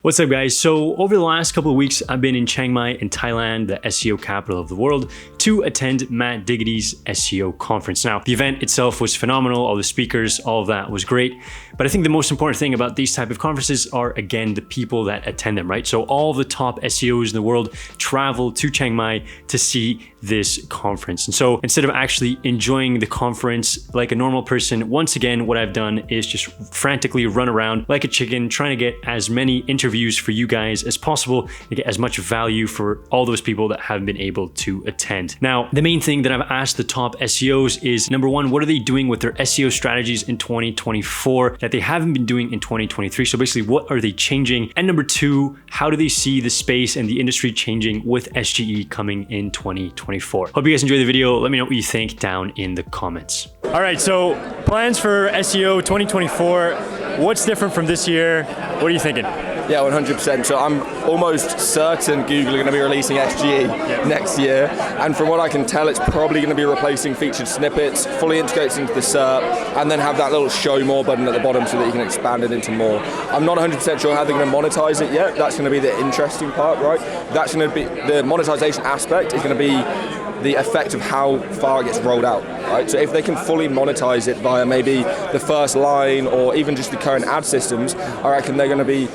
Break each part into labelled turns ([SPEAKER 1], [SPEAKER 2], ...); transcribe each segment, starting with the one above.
[SPEAKER 1] What's up, guys? So over the last couple of weeks, I've been in Chiang Mai in Thailand, the SEO capital of the world, to attend Matt Diggity's SEO conference. Now, the event itself was phenomenal. All the speakers, all of that was great. But I think the most important thing about these type of conferences are, again, the people that attend them, right? So all the top SEOs in the world travel to Chiang Mai to see this conference. And so instead of actually enjoying the conference like a normal person, once again, what I've done is just frantically run around like a chicken, trying to get as many interviews for you guys as possible and get as much value for all those people that haven't been able to attend. Now, the main thing that I've asked the top SEOs is, number one, what are they doing with their SEO strategies in 2024 that they haven't been doing in 2023? So basically, what are they changing? And number two, how do they see the space and the industry changing with SGE coming in 2024? Hope you guys enjoy the video. Let me know what you think down in the comments. All right, so plans for SEO 2024. What's different from this year? What are you thinking?
[SPEAKER 2] Yeah, 100%. So I'm almost certain Google are going to be releasing SGE next year. And from what I can tell, it's probably going to be replacing featured snippets, fully integrates into the SERP, and then have that little show more button at the bottom so that you can expand it into more. I'm not 100% sure how they're going to monetize it yet. That's going to be the interesting part, right? That's going to be the monetization aspect is going to be the effect of how far it gets rolled out, right? So if they can fully monetize it via maybe the first line or even just the current ad systems, I reckon they're going to be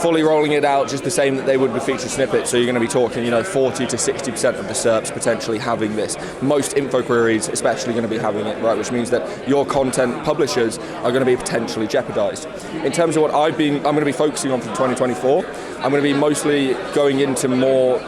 [SPEAKER 2] fully rolling it out just the same that they would with featured snippets. So you're going to be talking, 40 to 60% of the SERPs potentially having this. Most info queries especially going to be having it, right? Which means that your content publishers are going to be potentially jeopardized. In terms of what I'm going to be focusing on for 2024, I'm going to be mostly going into more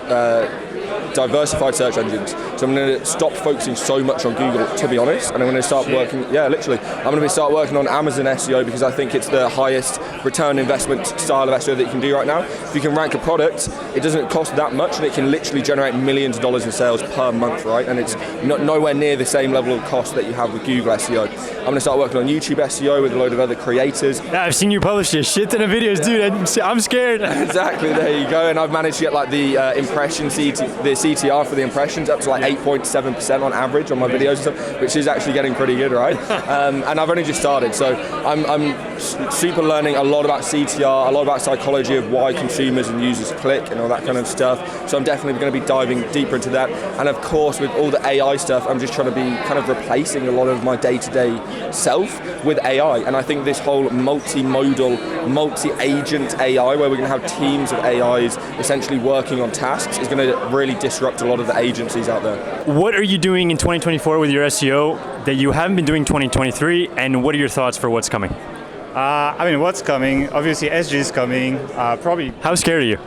[SPEAKER 2] diversified search engines. So I'm going to stop focusing so much on Google, to be honest, and I'm going to start working, I'm going to start working on Amazon SEO because I think it's the highest return investment style of SEO that you can do right now. If you can rank a product, it doesn't cost that much and it can literally generate millions of dollars in sales per month, right? And it's nowhere near the same level of cost that you have with Google SEO. I'm going to start working on YouTube SEO with a load of other creators.
[SPEAKER 1] Yeah, I've seen you publish a shit ton of videos, dude. I'm scared.
[SPEAKER 2] Exactly, there you go. And I've managed to get like the impression the CTR for the impressions up to like 8.7% on average on my videos and stuff, which is actually getting pretty good, right? And I've only just started, so I'm super learning a lot about CTR, a lot about psychology of why consumers and users click and all that kind of stuff. So I'm definitely going to be diving deeper into that. And of course, with all the AI stuff, I'm just trying to be kind of replacing a lot of my day-to-day self with AI. And I think this whole multimodal, multi-agent AI, where we're going to have teams of AIs essentially working on tasks, is going to really disrupt a lot of the agencies out there.
[SPEAKER 1] What are you doing in 2024 with your SEO that you haven't been doing 2023, and what are your thoughts for what's coming?
[SPEAKER 3] What's coming? Obviously, SG is coming. Probably.
[SPEAKER 1] How scared are you?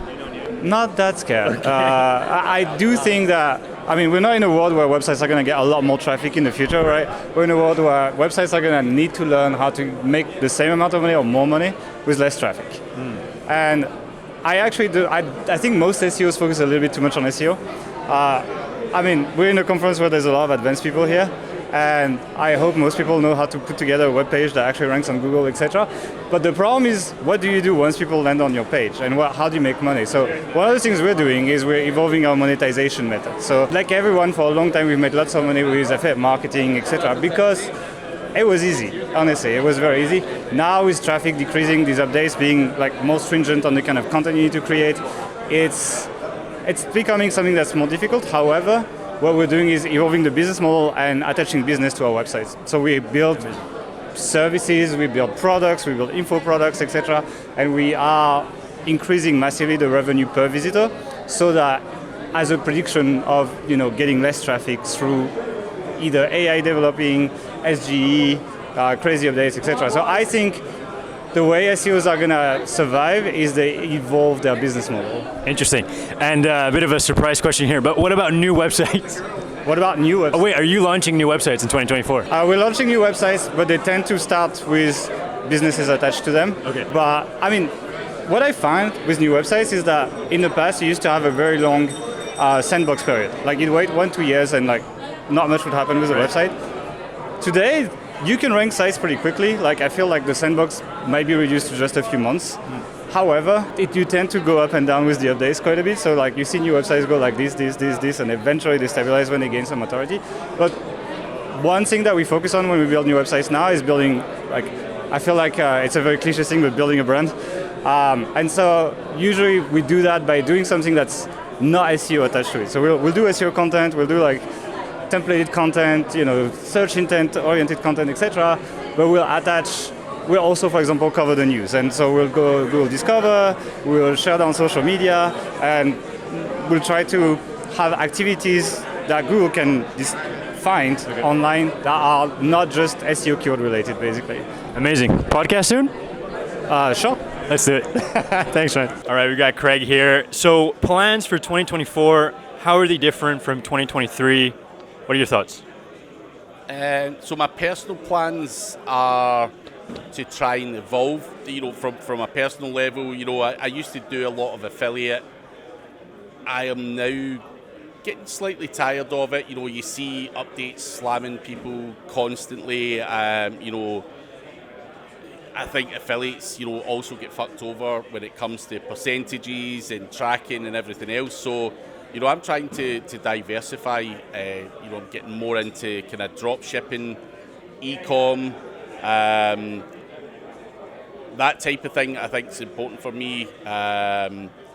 [SPEAKER 3] Not that scared.
[SPEAKER 1] Okay.
[SPEAKER 3] I do think that. We're not in a world where websites are going to get a lot more traffic in the future, right? We're in a world where websites are going to need to learn how to make the same amount of money or more money with less traffic. And I actually do. I think most SEOs focus a little bit too much on SEO. We're in a conference where there's a lot of advanced people here, and I hope most people know how to put together a web page that actually ranks on Google, etc. But the problem is, what do you do once people land on your page, and how do you make money? So one of the things we're doing is we're evolving our monetization method. So like everyone, for a long time, we've made lots of money with affiliate marketing, etc. because it was easy, honestly, it was very easy. Now with traffic decreasing, these updates being like more stringent on the kind of content you need to create, it's becoming something that's more difficult. However, what we're doing is evolving the business model and attaching business to our websites. So we build services, we build products, we build info products, etc. And we are increasing massively the revenue per visitor so that as a prediction of getting less traffic through either AI developing, SGE, crazy updates, etc. So I think the way SEOs are going to survive is they evolve their business model.
[SPEAKER 1] Interesting. And a bit of a surprise question here, but what about new websites?
[SPEAKER 3] What about new websites?
[SPEAKER 1] Oh wait, are you launching new websites in 2024?
[SPEAKER 3] We're launching new websites, but they tend to start with businesses attached to them.
[SPEAKER 1] Okay.
[SPEAKER 3] But what I find with new websites is that in the past you used to have a very long sandbox period. Like you'd wait 1-2 years and not much would happen with the website. Today, you can rank sites pretty quickly. Like I feel like the sandbox might be reduced to just a few months. However, you tend to go up and down with the updates quite a bit. So like you see new websites go like this, and eventually they stabilize when they gain some authority. But one thing that we focus on when we build new websites now is building, I feel like it's a very cliche thing, but building a brand. And so usually we do that by doing something that's not SEO attached to it. So we'll do SEO content, we'll do like templated content, search intent oriented content, etc. But we'll also, for example, cover the news. And so we'll discover, we'll share that on social media, and we'll try to have activities that Google can find online that are not just SEO keyword related, basically.
[SPEAKER 1] Amazing. Podcast soon?
[SPEAKER 3] Sure.
[SPEAKER 1] Let's do it. Thanks, man. All right, we got Craig here. So plans for 2024, how are they different from 2023? What are your thoughts?
[SPEAKER 4] So my personal plans are to try and evolve, from a personal level. I used to do a lot of affiliate. I am now getting slightly tired of it. You see updates slamming people constantly. I think affiliates, also get fucked over when it comes to percentages and tracking and everything else. So, I'm trying to diversify. I'm getting more into kind of drop shipping, e-com, that type of thing. I think is important for me.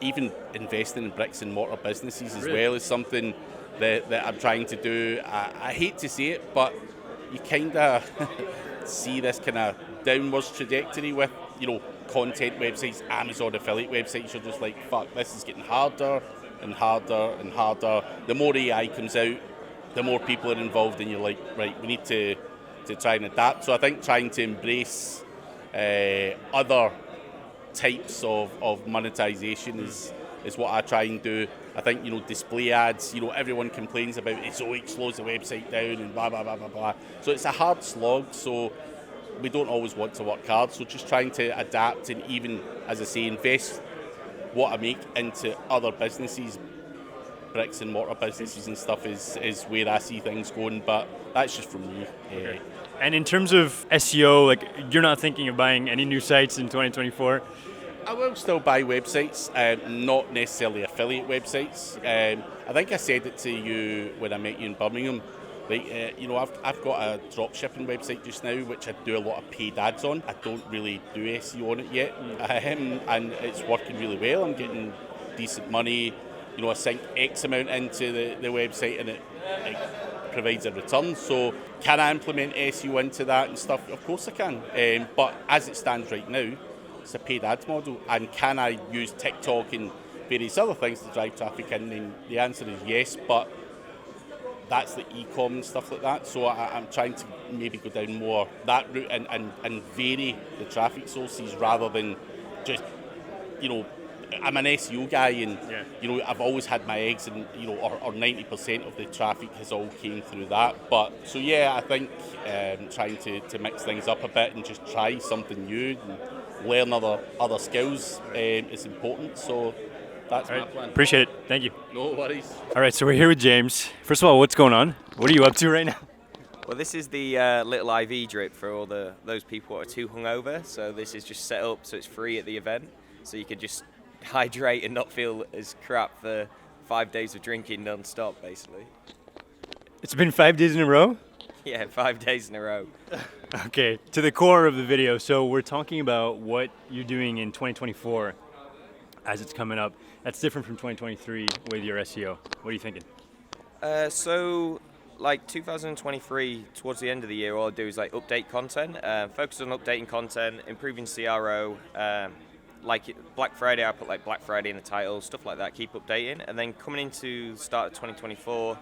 [SPEAKER 4] Even investing in bricks and mortar businesses as well is something that I'm trying to do. I hate to say it, but you kind of see this kind of downwards trajectory with, content websites, Amazon affiliate websites. You're just like, fuck, this is getting harder and harder and harder. The more AI comes out, the more people are involved, and you're like, right, we need to try and adapt. So I think trying to embrace other types of monetization is what I try and do. I think, display ads, everyone complains about it, so it slows the website down and blah, blah, blah, blah, blah. So it's a hard slog, so we don't always want to work hard. So just trying to adapt and even, as I say, invest what I make into other businesses, bricks and mortar businesses and stuff is where I see things going, but that's just from me.
[SPEAKER 1] Okay. And in terms of SEO, you're not thinking of buying any new sites in 2024?
[SPEAKER 4] I will still buy websites, not necessarily affiliate websites. I think I said it to you when I met you in Birmingham. I've got a drop shipping website just now, which I do a lot of paid ads on. I don't really do SEO on it yet, and it's working really well. I'm getting decent money. I sink X amount into the website, and it provides a return. So can I implement SEO into that and stuff? Of course I can. But as it stands right now, it's a paid ads model. And can I use TikTok and various other things to drive traffic in? And the answer is yes, but that's the e-com and stuff like that. So I'm trying to maybe go down more that route and vary the traffic sources rather than just, I'm an SEO guy, and I've always had my eggs in, or 90% of the traffic has all came through that. But so I think trying to mix things up a bit and just try something new and learn other skills is important. So that's my plan.
[SPEAKER 1] Appreciate it. Thank you.
[SPEAKER 4] No worries.
[SPEAKER 1] All right, so we're here with James. First of all, what's going on? What are you up to right now?
[SPEAKER 5] Well, this is the little IV drip for all those people who are too hungover. So this is just set up so it's free at the event, so you could just hydrate and not feel as crap for 5 days of drinking non-stop, basically.
[SPEAKER 1] It's been 5 days in a row?
[SPEAKER 5] Yeah, 5 days in a row.
[SPEAKER 1] Okay, to the core of the video. So we're talking about what you're doing in 2024 as it's coming up. That's different from 2023 with your SEO. What are you thinking?
[SPEAKER 5] So 2023, towards the end of the year, all I do is update content, focus on updating content, improving CRO, Black Friday, I put Black Friday in the title, stuff like that, keep updating. And then coming into the start of 2024,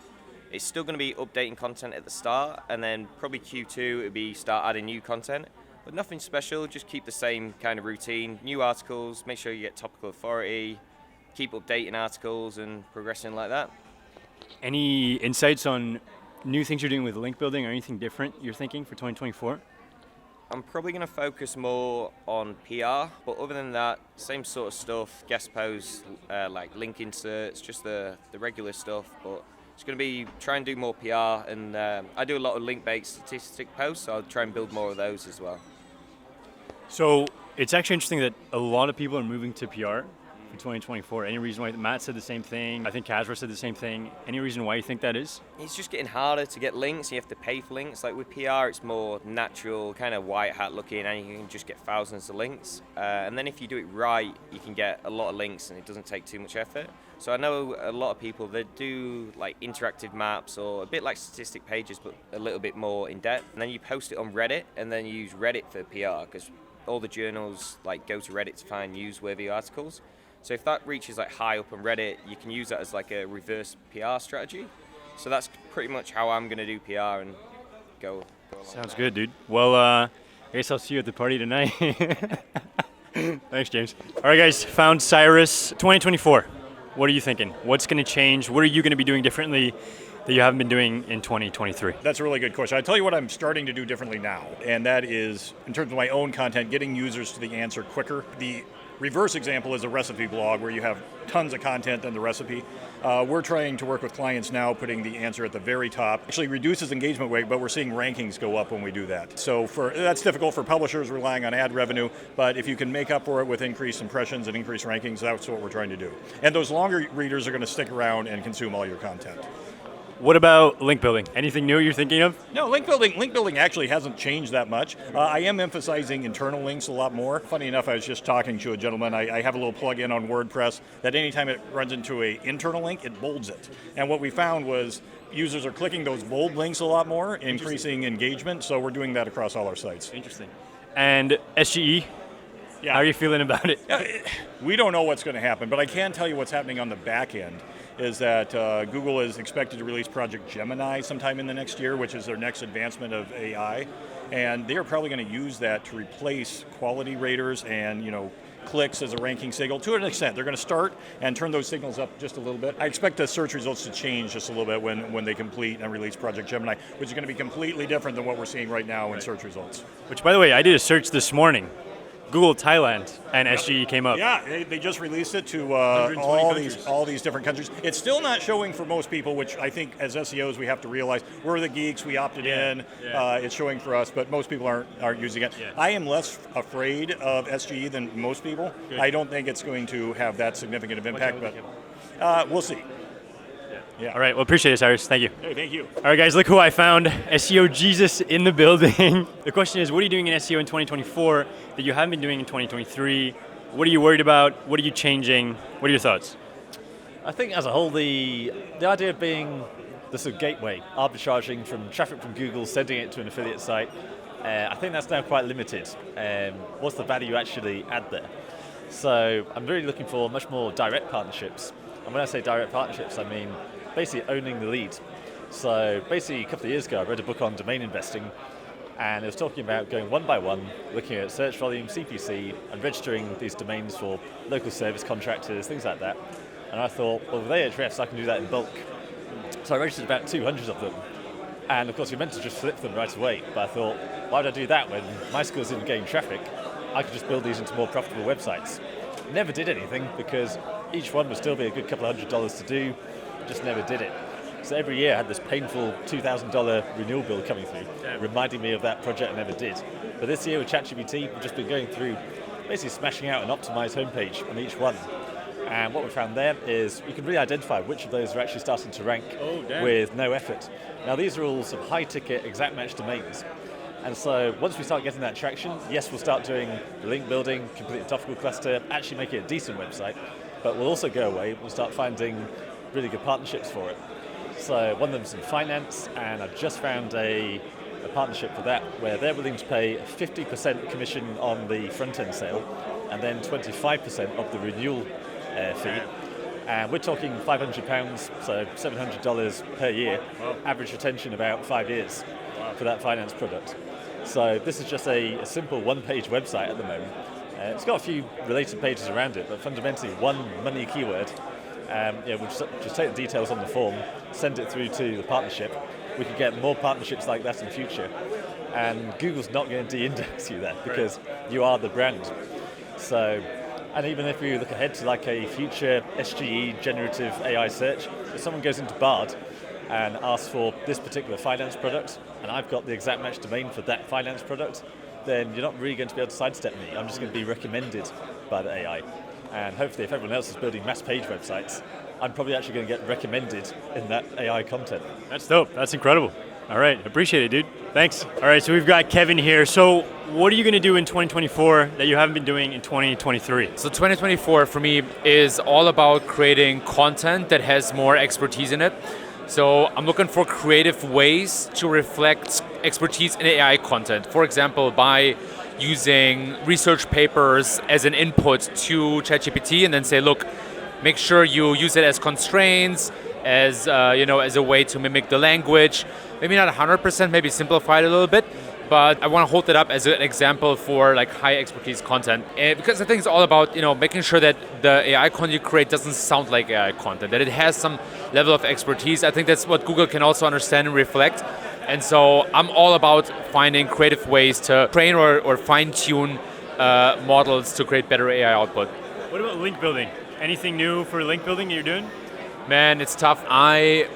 [SPEAKER 5] it's still going to be updating content at the start, and then probably Q2, it'll be start adding new content. But nothing special, just keep the same kind of routine. New articles, make sure you get topical authority, keep updating articles and progressing like that.
[SPEAKER 1] Any insights on new things you're doing with link building or anything different you're thinking for 2024?
[SPEAKER 5] I'm probably going to focus more on PR, but other than that, same sort of stuff, guest posts, link inserts, just the regular stuff, but it's going to be try and do more PR, and I do a lot of link-based statistic posts, so I'll try and build more of those as well.
[SPEAKER 1] So it's actually interesting that a lot of people are moving to PR for 2024? Any reason why? Matt said the same thing. I think Kasra said the same thing. Any reason why you think that is?
[SPEAKER 5] It's just getting harder to get links. You have to pay for links. Like with PR, it's more natural, kind of white hat looking, and you can just get thousands of links. And then if you do it right, you can get a lot of links, and it doesn't take too much effort. So I know a lot of people that do like interactive maps or a bit like statistic pages, but a little bit more in depth. And then you post it on Reddit, and then you use Reddit for PR because all the journals like go to Reddit to find newsworthy articles. So if that reaches like high up on Reddit, you can use that as like a reverse PR strategy. So that's pretty much how I'm going to do PR and go
[SPEAKER 1] Sounds good, dude. Well, I guess I'll see you at the party tonight. Thanks, James. All right, guys, found Cyrus. 2024. What are you thinking? What's going to change? What are you going to be doing differently that you haven't been doing in 2023?
[SPEAKER 6] That's a really good question. I tell you what I'm starting to do differently now, and that is, in terms of my own content, getting users to the answer quicker. The reverse example is a recipe blog where you have tons of content and the recipe. We're trying to work with clients now, putting the answer at the very top. Actually reduces engagement rate, but we're seeing rankings go up when we do that. So that's difficult for publishers relying on ad revenue, but if you can make up for it with increased impressions and increased rankings, that's what we're trying to do. And those longer readers are going to stick around and consume all your content.
[SPEAKER 1] What about link building? Anything new you're thinking of?
[SPEAKER 6] No, link building actually hasn't changed that much. I am emphasizing internal links a lot more. Funny enough, I was just talking to a gentleman. I have a little plug-in on WordPress that anytime it runs into an internal link, it bolds it. And what we found was users are clicking those bold links a lot more, increasing engagement. So we're doing that across all our sites.
[SPEAKER 1] Interesting. And SGE?
[SPEAKER 6] Yeah.
[SPEAKER 1] How are you feeling about it?
[SPEAKER 6] We don't know what's going to happen, but I can tell you what's happening on the back end is that Google is expected to release Project Gemini sometime in the next year, which is their next advancement of AI. And they are probably going to use that to replace quality raters and, clicks as a ranking signal to an extent. They're going to start and turn those signals up just a little bit. I expect the search results to change just a little bit when they complete and release Project Gemini, which is going to be completely different than what we're seeing right now in search results.
[SPEAKER 1] Which, by the way, I did a search this morning. Google Thailand and SGE came up.
[SPEAKER 6] Yeah, they just released it to all these different countries. It's still not showing for most people, which I think as SEOs we have to realize we're the geeks. We opted in. Yeah. It's showing for us, but most people aren't using it. Yeah. I am less afraid of SGE than most people. Good. I don't think it's going to have that significant of impact, but we'll see. Yeah.
[SPEAKER 1] All right. Well, appreciate it, Cyrus. Thank you.
[SPEAKER 6] Hey, thank you.
[SPEAKER 1] All right, guys, look who I found. SEO Jesus in the building. The question is, what are you doing in SEO in 2024 that you haven't been doing in 2023? What are you worried about? What are you changing? What are your thoughts?
[SPEAKER 7] I think as a whole, the idea of being the sort of gateway, arbitraging from traffic from Google, sending it to an affiliate site, I think that's now quite limited. What's the value you actually add there? So I'm really looking for much more direct partnerships. And when I say direct partnerships, I mean basically owning the lead. So basically a couple of years ago I read a book on domain investing, and it was talking about going one by one, looking at search volume, CPC, and registering these domains for local service contractors, things like that. And I thought, well, with Ahrefs I can do that in bulk. So I registered about 200 of them. And of course you're meant to just flip them right away, but I thought, why would I do that when my skills didn't gain traffic? I could just build these into more profitable websites. Never did anything because each one would still be a good couple of $100 to do, just never did it. So every year I had this painful $2,000 renewal bill coming through, reminding me of that project I never did. But this year with ChatGPT, we've just been going through, basically smashing out an optimized homepage on each one. And what we found there is you can really identify which of those are actually starting to rank with no effort. Now these are all some high-ticket, exact match domains. And so once we start getting that traction, yes, we'll start doing the link building, complete the topical cluster, actually make it a decent website, but we'll also go away, we'll start finding really good partnerships for it. So one of them is in finance, and I've just found a partnership for that, where they're willing to pay 50% commission on the front-end sale, and then 25% of the renewal fee. And we're talking £500, so $700 per year, average retention about 5 years for that finance product. So this is just a simple one-page website at the moment. It's got a few related pages around it, but fundamentally one money keyword. We'll just take the details on the form, send it through to the partnership. We could get more partnerships like that in the future. And Google's not going to de-index you there because you are the brand. So, and even if we look ahead to like a future SGE generative AI search, if someone goes into Bard and asks for this particular finance product, and I've got the exact match domain for that finance product, then you're not really going to be able to sidestep me. I'm just going to be recommended by the AI. And hopefully if everyone else is building mass page websites, I'm probably actually going to get recommended in that AI content.
[SPEAKER 1] That's dope. That's incredible. All right, appreciate it, dude. Thanks. All right, so we've got Kevin here. So what are you going to do in 2024 that you haven't been doing in 2023?
[SPEAKER 8] So 2024 for me is all about creating content that has more expertise in it. So I'm looking for creative ways to reflect expertise in AI content. For example, by using research papers as an input to ChatGPT and then say, look, make sure you use it as constraints, as as a way to mimic the language. Maybe not 100%, maybe simplify it a little bit, but I want to hold it up as an example for like high expertise content. And because I think it's all about making sure that the AI content you create doesn't sound like AI content, that it has some level of expertise. I think that's what Google can also understand and reflect. And so I'm all about finding creative ways to train or fine-tune models to create better AI output.
[SPEAKER 1] What about link building? Anything new for link building that you're doing?
[SPEAKER 8] Man, it's tough. I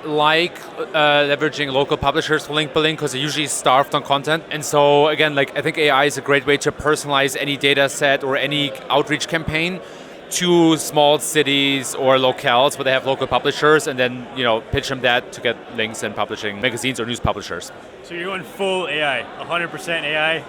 [SPEAKER 8] like leveraging local publishers for link building because they're usually starved on content. And so again, I think AI is a great way to personalize any data set or any outreach campaign to small cities or locales where they have local publishers, and then pitch them that to get links in publishing magazines or news publishers.
[SPEAKER 1] So you're going full AI, 100% AI?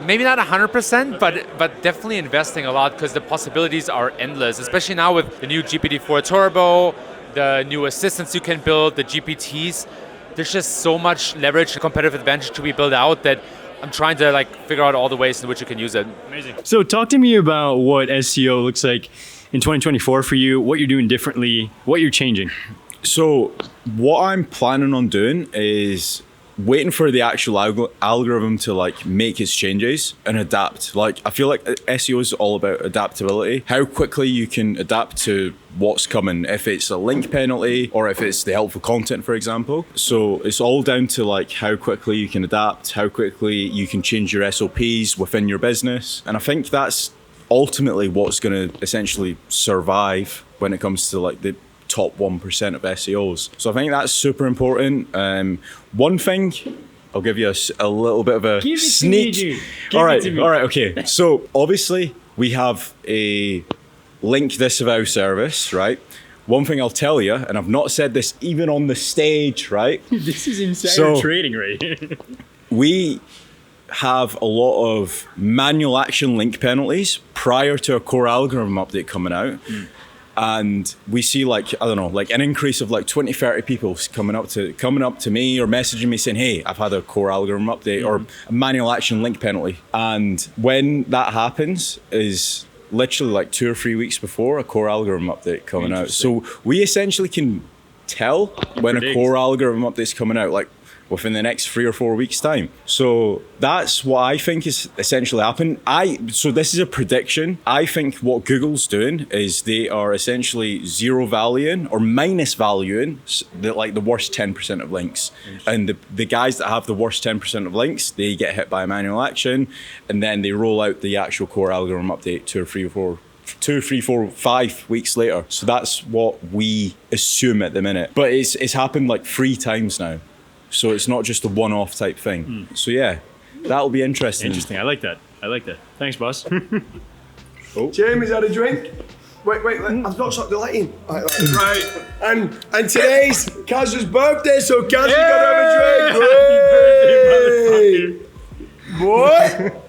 [SPEAKER 8] Maybe not 100%, but definitely investing a lot because the possibilities are endless, especially now with the new GPT-4 Turbo, the new assistants you can build, the GPTs. There's just so much leverage and competitive advantage to be built out that I'm trying to figure out all the ways in which you can use it.
[SPEAKER 1] Amazing. So talk to me about what SEO looks like in 2024 for you, what you're doing differently, what you're changing.
[SPEAKER 9] So what I'm planning on doing is waiting for the actual algorithm to make its changes and adapt. I feel like SEO is all about adaptability, how quickly you can adapt to what's coming, if it's a link penalty or if it's the helpful content, for example. So it's all down to how quickly you can adapt, how quickly you can change your SOPs within your business. And I think that's ultimately what's going to essentially survive when it comes to the top 1% of SEOs. So I think that's super important. One thing, I'll give you a little bit of a sneak. All right, okay. So obviously we have a link disavow service, right? One thing I'll tell you, and I've not said this even on the stage, right?
[SPEAKER 1] This is insider trading, right? We
[SPEAKER 9] have a lot of manual action link penalties prior to a core algorithm update coming out. And we see an increase of 20, 30 people coming up to me or messaging me saying, hey, I've had a core algorithm update or a manual action link penalty. And when that happens is literally 2 or 3 weeks before a core algorithm update coming out. So we essentially can tell when a core algorithm update's coming out, within the next 3 or 4 weeks' time. So that's what I think is essentially happening. So this is a prediction. I think what Google's doing is they are essentially zero valuing or minus valuing the worst 10% of links. And the guys that have the worst 10% of links, they get hit by a manual action, and then they roll out the actual core algorithm update 2, 3, 4, 5 weeks later. So that's what we assume at the minute. But it's happened 3 times now. So it's not just a one-off type thing. So yeah, that'll be interesting.
[SPEAKER 1] Interesting. I like that. Thanks, boss.
[SPEAKER 10] Jamie's had a drink. Wait, I've not stopped the lighting. Right. And today's Kasra's birthday, so Kasra's got to have a drink.
[SPEAKER 1] Happy birthday, motherfucker.
[SPEAKER 10] Boy.